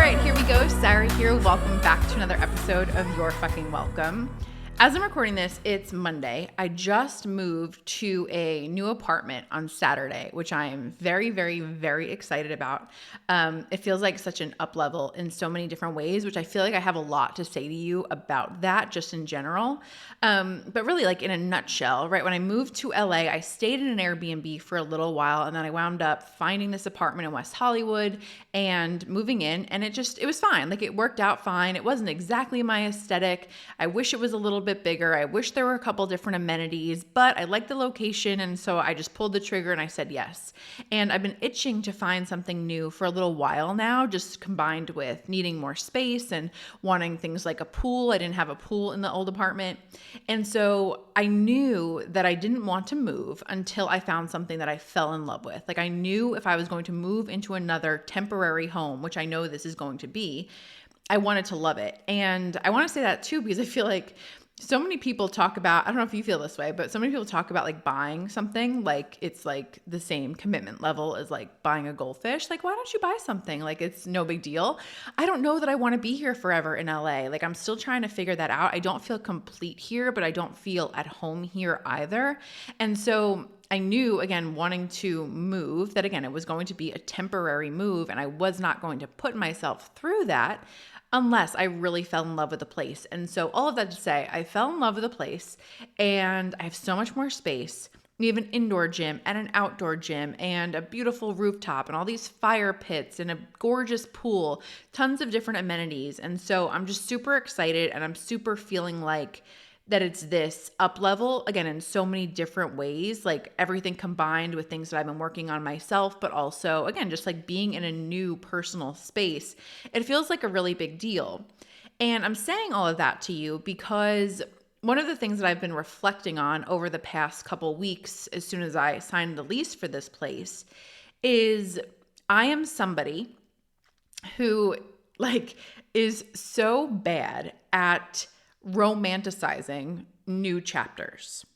right, here we go. Sarah here. Welcome back to another episode of Your Fucking Welcome. As I'm recording this, it's Monday. I just moved to a new apartment on Saturday, which I am very, very, very excited about. It feels like such an up level in so many different ways, which I feel like I have a lot to say to you about that just in general. But really, like in a nutshell, right? When I moved to LA, I stayed in an Airbnb for a little while, and then I wound up finding this apartment in West Hollywood and moving in, and it was fine. Like it worked out fine. It wasn't exactly my aesthetic. I wish it was a little bit bigger. I wish there were a couple different amenities, but I liked the location, and so I just pulled the trigger and I said yes. And I've been itching to find something new for a little while now, just combined with needing more space and wanting things like a pool. I didn't have a pool in the old apartment. And so I knew that I didn't want to move until I found something that I fell in love with. Like I knew if I was going to move into another temporary home, which I know this is going to be, I wanted to love it. And I want to say that too, because I feel like so many people talk about, I don't know if you feel this way, but so many people talk about like buying something like it's like the same commitment level as like buying a goldfish. Like, why don't you buy something? Like, it's no big deal. I don't know that I want to be here forever in LA. Like, I'm still trying to figure that out. I don't feel complete here, but I don't feel at home here either. And so I knew, again, wanting to move, that again, it was going to be a temporary move, and I was not going to put myself through that unless I really fell in love with the place. And so all of that to say, I fell in love with the place, and I have so much more space. We have an indoor gym and an outdoor gym and a beautiful rooftop and all these fire pits and a gorgeous pool, tons of different amenities. And so I'm just super excited, and I'm super feeling like that it's this up level, again, in so many different ways, like everything combined with things that I've been working on myself, but also, again, just like being in a new personal space. It feels like a really big deal. And I'm saying all of that to you because one of the things that I've been reflecting on over the past couple weeks, as soon as I signed the lease for this place, is I am somebody who like is so bad at romanticizing new chapters.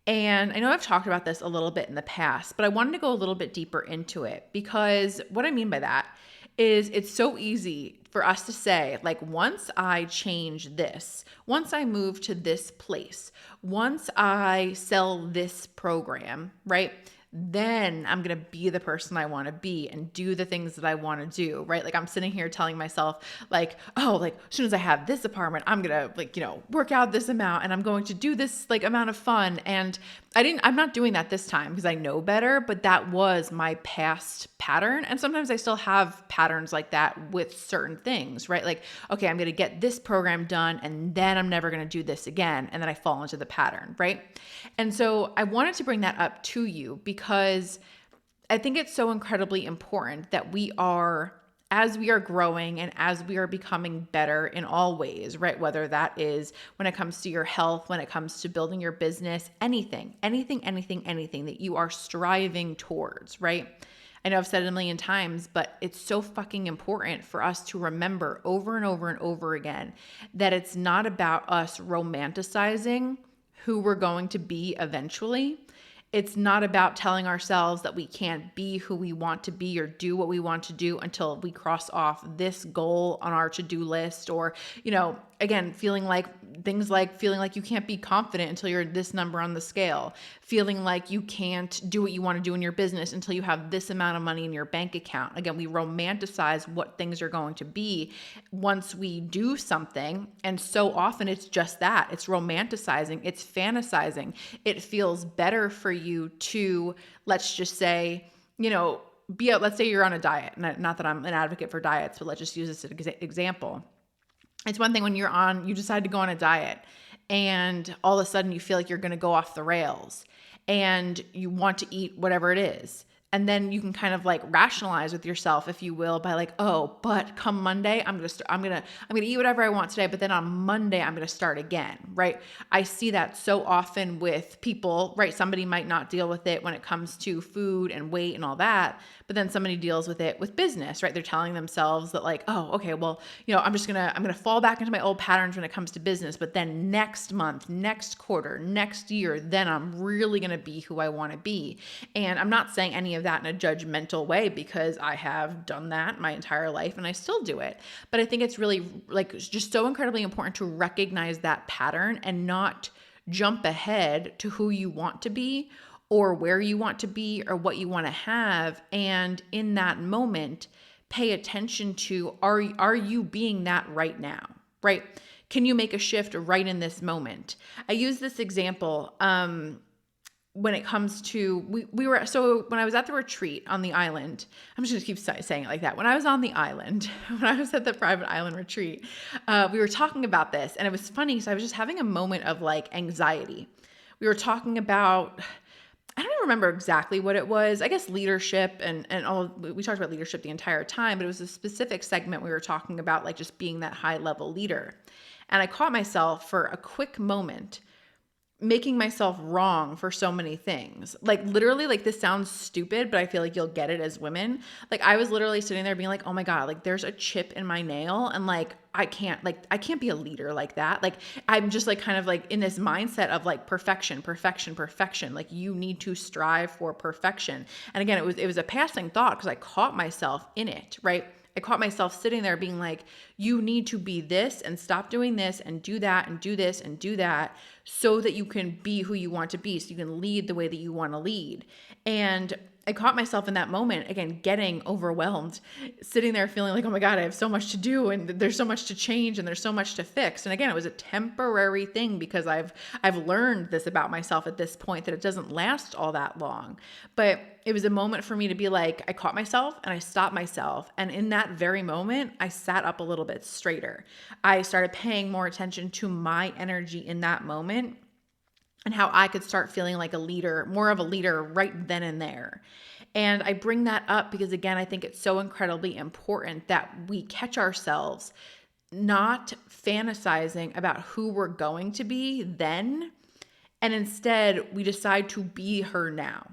And I know I've talked about this a little bit in the past, but I wanted to go a little bit deeper into it, because what I mean by that is it's so easy for us to say, like, once I change this, once I move to this place, once I sell this program, right? Then I'm going to be the person I want to be and do the things that I want to do, right? Like I'm sitting here telling myself like, oh, like as soon as I have this apartment, I'm going to like, work out this amount, and I'm going to do this like amount of fun. And I'm not doing that this time because I know better, but that was my past pattern. And sometimes I still have patterns like that with certain things, right? Like, okay, I'm going to get this program done, and then I'm never going to do this again. And then I fall into the pattern, right? And so I wanted to bring that up to you because I think it's so incredibly important that as we are growing and as we are becoming better in all ways, right? Whether that is when it comes to your health, when it comes to building your business, anything that you are striving towards, right? I know I've said it a million times, but it's so fucking important for us to remember over and over and over again that it's not about us romanticizing who we're going to be eventually. It's not about telling ourselves that we can't be who we want to be or do what we want to do until we cross off this goal on our to-do list, or, again, feeling like you can't be confident until you're this number on the scale, feeling like you can't do what you want to do in your business until you have this amount of money in your bank account. Again, we romanticize what things are going to be once we do something. And so often it's just that. It's romanticizing, it's fantasizing. It feels better for you to, let's just say, let's say you're on a diet. Not that I'm an advocate for diets, but let's just use this as an example. It's one thing when you decide to go on a diet, and all of a sudden you feel like you're going to go off the rails and you want to eat whatever it is. And then you can kind of like rationalize with yourself, if you will, by like, oh, but come Monday, I'm gonna eat whatever I want today, but then on Monday I'm gonna start again, right? I see that so often with people, right? Somebody might not deal with it when it comes to food and weight and all that, but then somebody deals with it with business, right? They're telling themselves that like, oh, okay, well, I'm gonna fall back into my old patterns when it comes to business, but then next month, next quarter, next year, then I'm really gonna be who I want to be. And I'm not saying any of of that in a judgmental way because I have done that my entire life and I still do it. But I think it's really like just so incredibly important to recognize that pattern and not jump ahead to who you want to be or where you want to be or what you want to have. And in that moment, pay attention to, are you being that right now, right? Can you make a shift right in this moment? I use this example when it comes to, when I was at the retreat on the island, I'm just gonna keep saying it like that. When I was on the island, when I was at the private island retreat, we were talking about this and it was funny. So I was just having a moment of like anxiety. We were talking about, I don't even remember exactly what it was. I guess leadership and all, we talked about leadership the entire time, but it was a specific segment we were talking about, like just being that high level leader. And I caught myself for a quick moment making myself wrong for so many things. Like literally, like this sounds stupid, but I feel like you'll get it as women. Like I was literally sitting there being like, oh my God, like there's a chip in my nail and like I can't be a leader like that. Like I'm just like kind of like in this mindset of like perfection. Like you need to strive for perfection. And again, it was a passing thought because I caught myself in it, right? I caught myself sitting there being like, you need to be this and stop doing this and do that and do this and do that so that you can be who you want to be, so you can lead the way that you want to lead. And I caught myself in that moment, again, getting overwhelmed, sitting there feeling like, oh my God, I have so much to do and there's so much to change and there's so much to fix. And again, it was a temporary thing because I've learned this about myself at this point that it doesn't last all that long. But it was a moment for me to be like, I caught myself and I stopped myself. And in that very moment, I sat up a little bit straighter. I started paying more attention to my energy in that moment and how I could start feeling like a leader, more of a leader right then and there. And I bring that up because, again, I think it's so incredibly important that we catch ourselves not fantasizing about who we're going to be then, and instead we decide to be her now.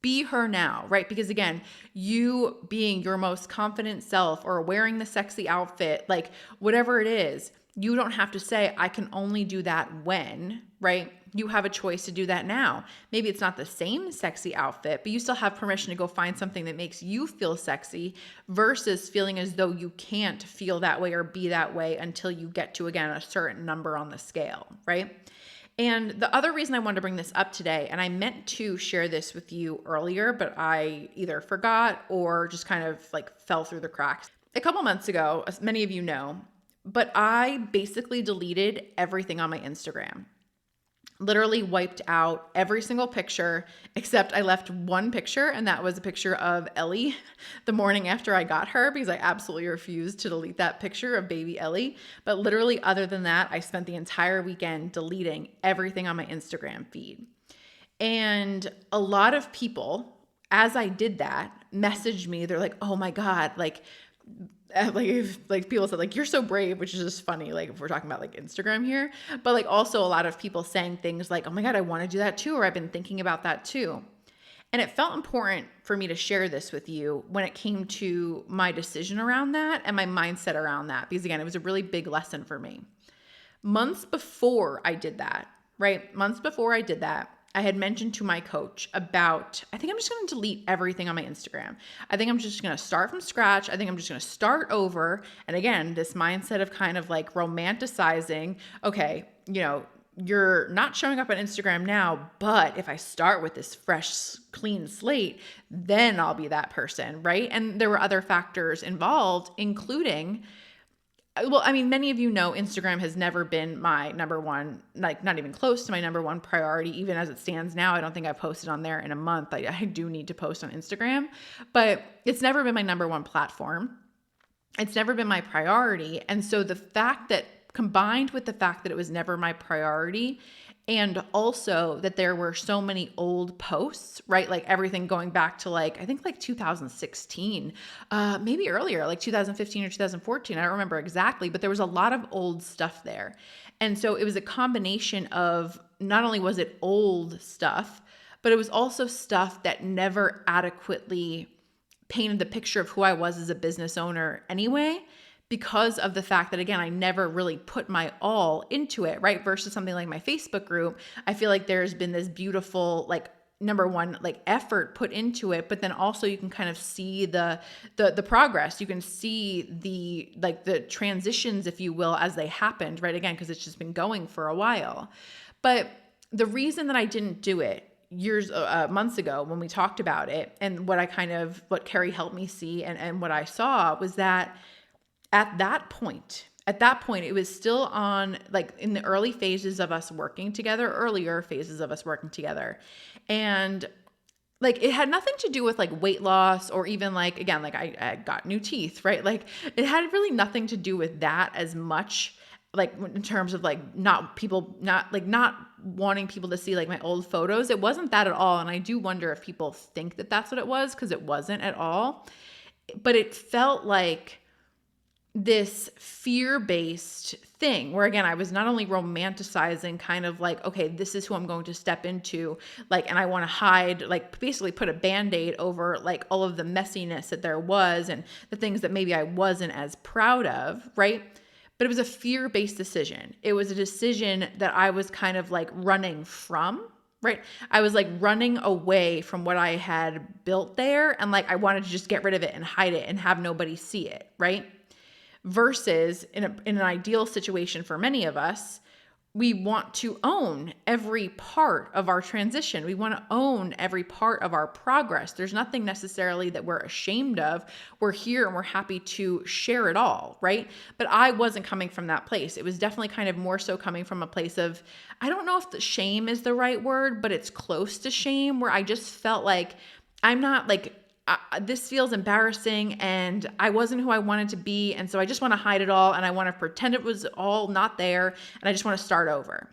Be her now, right? Because again, you being your most confident self or wearing the sexy outfit, like whatever it is, you don't have to say, I can only do that when, right? You have a choice to do that now. Maybe it's not the same sexy outfit, but you still have permission to go find something that makes you feel sexy versus feeling as though you can't feel that way or be that way until you get to, again, a certain number on the scale, right? And the other reason I wanted to bring this up today, and I meant to share this with you earlier, but I either forgot or just kind of like fell through the cracks. A couple months ago, as many of you know, but I basically deleted everything on my Instagram. Literally wiped out every single picture, except I left one picture, and that was a picture of Ellie the morning after I got her because I absolutely refused to delete that picture of baby Ellie. But literally, other than that, I spent the entire weekend deleting everything on my Instagram feed. And a lot of people, as I did that, messaged me. They're like, oh my God, like people said like, you're so brave, which is just funny. Like if we're talking about like Instagram here, but like also a lot of people saying things like, oh my God, I want to do that too. Or I've been thinking about that too. And it felt important for me to share this with you when it came to my decision around that and my mindset around that, because again, it was a really big lesson for me. Months before I did that, I had mentioned to my coach about, I think I'm just going to delete everything on my Instagram. I think I'm just going to start from scratch. I think I'm just going to start over. And again, this mindset of kind of like romanticizing, okay, you know, you're not showing up on Instagram now, but if I start with this fresh, clean slate, then I'll be that person, right? And there were other factors involved, including, well, I mean, many of you know Instagram has never been my number one, like not even close to my number one priority, even as it stands now. I don't think I've posted on there in a month. I do need to post on Instagram, but it's never been my number one platform. It's never been my priority. And so the fact that, combined with the fact that it was never my priority, and also that there were so many old posts, right? Like everything going back to like, I think like 2016, maybe earlier, like 2015 or 2014. I don't remember exactly, but there was a lot of old stuff there. And so it was a combination of, not only was it old stuff, but it was also stuff that never adequately painted the picture of who I was as a business owner anyway, because of the fact that, again, I never really put my all into it, right? Versus something like my Facebook group, I feel like there's been this beautiful, like number one, like effort put into it, but then also you can kind of see the progress. You can see the transitions, if you will, as they happened, right? Again, because it's just been going for a while. But the reason that I didn't do it months ago when we talked about it, and what Carrie helped me see and what I saw was that at that point, it was still on, like, in the earlier phases of us working together. And like, it had nothing to do with like weight loss, or even like, again, like I got new teeth, right? Like, it had really nothing to do with that as much, like in terms of like not wanting people to see like my old photos. It wasn't that at all. And I do wonder if people think that that's what it was, because it wasn't at all. But it felt like this fear-based thing where, again, I was not only romanticizing kind of like, okay, this is who I'm going to step into, like, and I want to hide, like basically put a Band-Aid over like all of the messiness that there was and the things that maybe I wasn't as proud of, right? But it was a fear-based decision. It was a decision that I was kind of like running from, right? I was like running away from what I had built there, and like I wanted to just get rid of it and hide it and have nobody see it, right? Versus in an ideal situation for many of us, we want to own every part of our transition. We want to own every part of our progress. There's nothing necessarily that we're ashamed of. We're here and we're happy to share it all, right? But I wasn't coming from that place. It was definitely kind of more so coming from a place of, I don't know if the shame is the right word, but it's close to shame, where I just felt like I'm not like, this feels embarrassing and I wasn't who I wanted to be. And so I just want to hide it all and I want to pretend it was all not there and I just want to start over.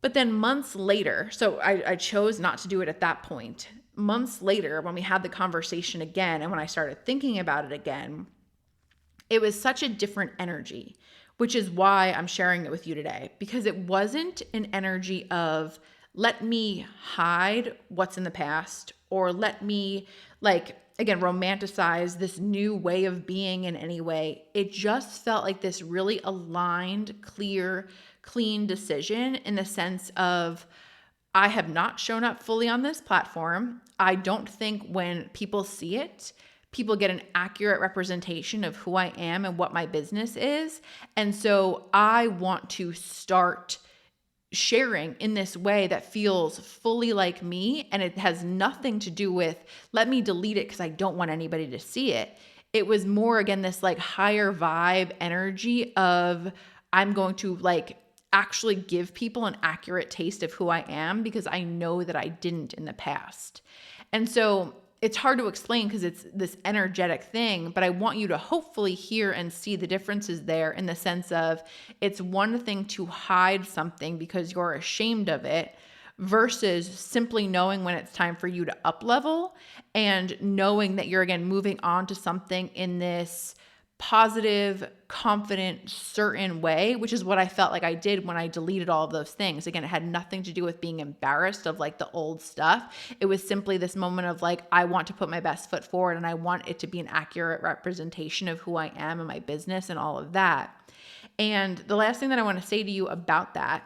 But then months later, so I chose not to do it at that point. Months later, when we had the conversation again and when I started thinking about it again, it was such a different energy, which is why I'm sharing it with you today, because it wasn't an energy of, let me hide what's in the past, or let me, like, again, romanticize this new way of being in any way. It just felt like this really aligned, clear, clean decision, in the sense of, I have not shown up fully on this platform. I don't think when people see it, people get an accurate representation of who I am and what my business is. And so I want to start sharing in this way that feels fully like me. And it has nothing to do with, let me delete it because I don't want anybody to see it. It was more, again, this like higher vibe energy of, I'm going to like actually give people an accurate taste of who I am, because I know that I didn't in the past. And so it's hard to explain because it's this energetic thing, but I want you to hopefully hear and see the differences there, in the sense of, it's one thing to hide something because you're ashamed of it, versus simply knowing when it's time for you to up level, and knowing that you're, again, moving on to something in this positive, confident, certain way, which is what I felt like I did when I deleted all of those things. Again, it had nothing to do with being embarrassed of like the old stuff. It was simply this moment of like, I want to put my best foot forward and I want it to be an accurate representation of who I am and my business and all of that. And the last thing that I want to say to you about that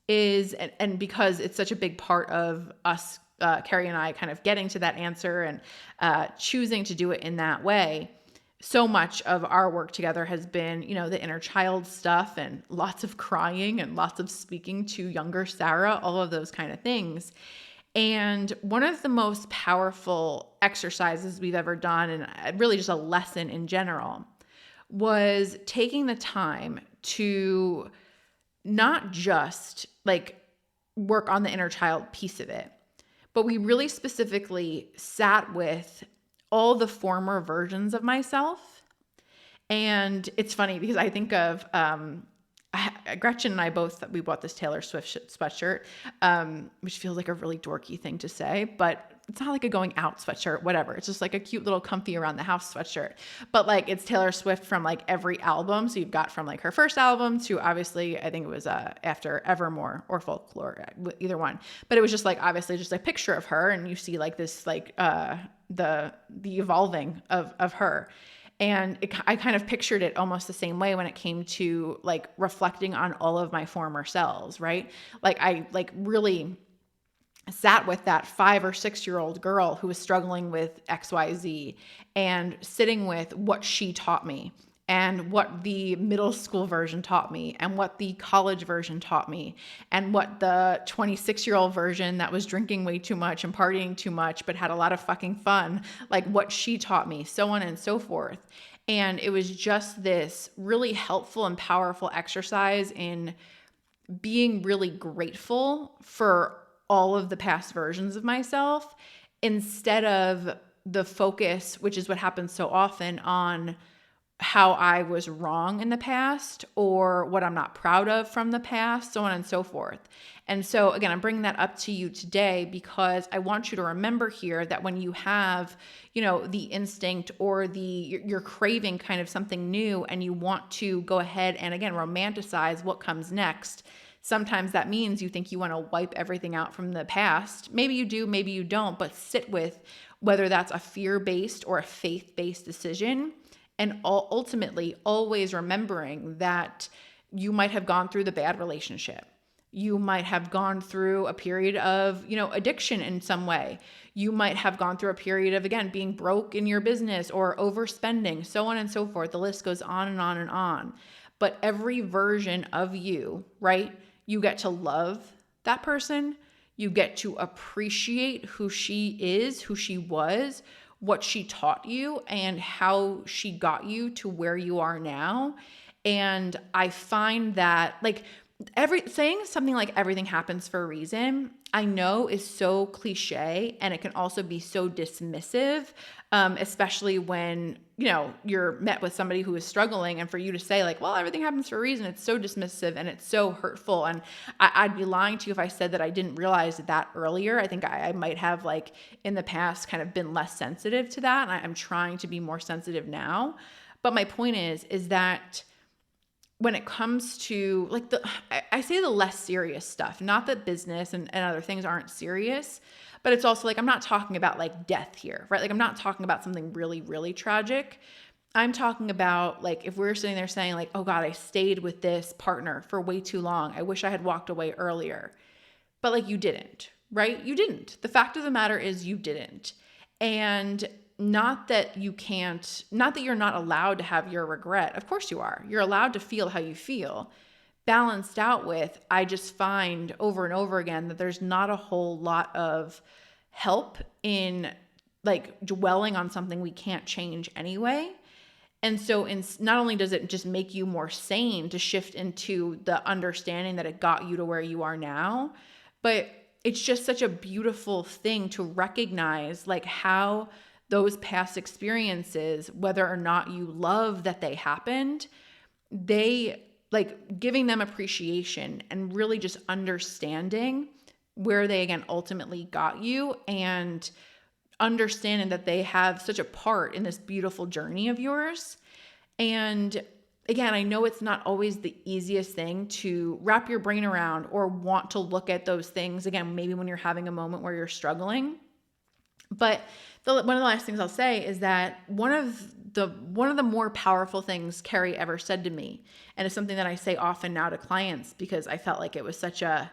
is, and because it's such a big part of us, Carrie and I, kind of getting to that answer and choosing to do it in that way, so much of our work together has been, the inner child stuff, and lots of crying and lots of speaking to younger Sarah, all of those kind of things. And one of the most powerful exercises we've ever done, and really just a lesson in general, was taking the time to not just like work on the inner child piece of it, but we really specifically sat with all the former versions of myself. And it's funny because I think of Gretchen and I both, we bought this Taylor Swift sweatshirt, which feels like a really dorky thing to say, but it's not like a going out sweatshirt, whatever. It's just like a cute little comfy around the house sweatshirt. But like, it's Taylor Swift from like every album. So you've got from like her first album to, obviously, I think it was after Evermore or Folklore, either one. But it was just like, obviously just a picture of her, and you see like this, like the evolving of her. And I kind of pictured it almost the same way when it came to like reflecting on all of my former selves, right? Like I like really sat with that 5 or 6 year old girl who was struggling with XYZ and sitting with what she taught me and what the middle school version taught me and what the college version taught me and what the 26-year-old version that was drinking way too much and partying too much but had a lot of fucking fun, like what she taught me, so on and so forth. And it was just this really helpful and powerful exercise in being really grateful for all of the past versions of myself instead of the focus, which is what happens so often, on how I was wrong in the past or what I'm not proud of from the past, so on and so forth. And so again, I'm bringing that up to you today because I want you to remember here that when you have, the instinct or you're craving kind of something new and you want to go ahead and again, romanticize what comes next. Sometimes that means you think you want to wipe everything out from the past. Maybe you do, maybe you don't, but sit with whether that's a fear-based or a faith-based decision. And ultimately, always remembering that you might have gone through the bad relationship. You might have gone through a period of, addiction in some way. You might have gone through a period of, again, being broke in your business or overspending, so on and so forth. The list goes on and on and on. But every version of you, right? You get to love that person. You get to appreciate who she is, who she was, what she taught you, and how she got you to where you are now. And I find that saying something like everything happens for a reason, I know is so cliche, and it can also be so dismissive, especially when, you're met with somebody who is struggling, and for you to say well, everything happens for a reason, it's so dismissive and it's so hurtful. And I'd be lying to you if I said that I didn't realize that earlier. I think I might have in the past kind of been less sensitive to that. And I'm trying to be more sensitive now. But my point is that when it comes to I say the less serious stuff, not that business and other things aren't serious, but it's also I'm not talking about death here, right? I'm not talking about something really, really tragic. I'm talking about if we're sitting there saying oh God, I stayed with this partner for way too long. I wish I had walked away earlier. But you didn't, right? You didn't. The fact of the matter is you didn't. And not that you're not allowed to have your regret. Of course you are. You're allowed to feel how you feel. Balanced out with, I just find over and over again that there's not a whole lot of help in dwelling on something we can't change anyway. And so not only does it just make you more sane to shift into the understanding that it got you to where you are now, but it's just such a beautiful thing to recognize how those past experiences, whether or not you love that they happened, they giving them appreciation and really just understanding where they again ultimately got you, and understanding that they have such a part in this beautiful journey of yours. And again, I know it's not always the easiest thing to wrap your brain around or want to look at those things again, maybe when you're having a moment where you're struggling. But one of the last things I'll say is that one of the more powerful things Carrie ever said to me, and it's something that I say often now to clients because I felt it was such a,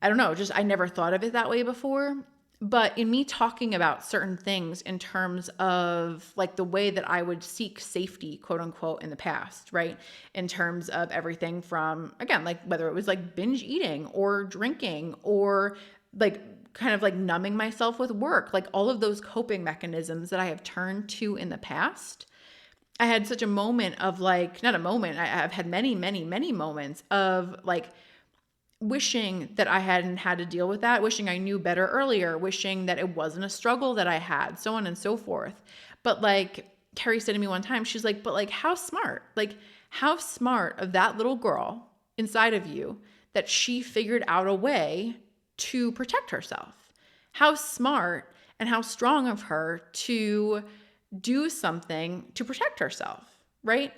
I don't know, just I never thought of it that way before. But in me talking about certain things in terms of the way that I would seek safety, quote unquote, in the past, right? In terms of everything from, again, whether it was binge eating or drinking or kind of numbing myself with work, all of those coping mechanisms that I have turned to in the past. I had such a moment of not a moment, I've had many, many, many moments of wishing that I hadn't had to deal with that, wishing I knew better earlier, wishing that it wasn't a struggle that I had, so on and so forth. But Carrie said to me one time, she's but how smart, how smart of that little girl inside of you that she figured out a way to protect herself. How smart and how strong of her to do something to protect herself, right?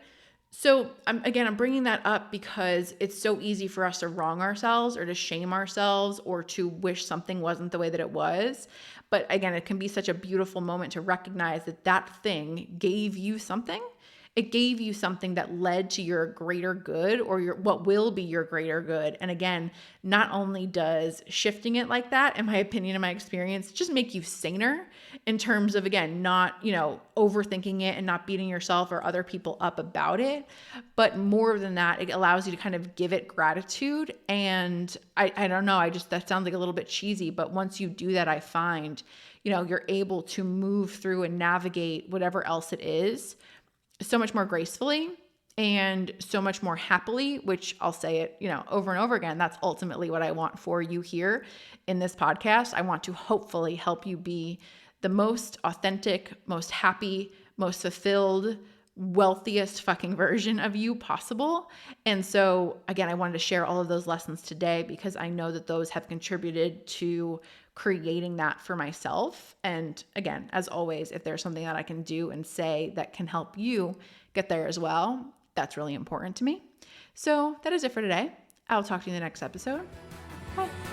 So I'm bringing that up because it's so easy for us to wrong ourselves or to shame ourselves or to wish something wasn't the way that it was. But again, it can be such a beautiful moment to recognize that that thing gave you something it gave you something that led to your greater good, or your what will be your greater good. And again, not only does shifting it like that, in my opinion, in my experience, just make you saner in terms of, again, not, overthinking it and not beating yourself or other people up about it. But more than that, it allows you to kind of give it gratitude. And I don't know, that sounds like a little bit cheesy, but once you do that, I find, you're able to move through and navigate whatever else it is so much more gracefully and so much more happily, which I'll say it, over and over again. That's ultimately what I want for you here in this podcast. I want to hopefully help you be the most authentic, most happy, most fulfilled, wealthiest fucking version of you possible. And so again, I wanted to share all of those lessons today because I know that those have contributed to creating that for myself. And again, as always, if there's something that I can do and say that can help you get there as well, that's really important to me. So that is it for today. I'll talk to you in the next episode. Bye.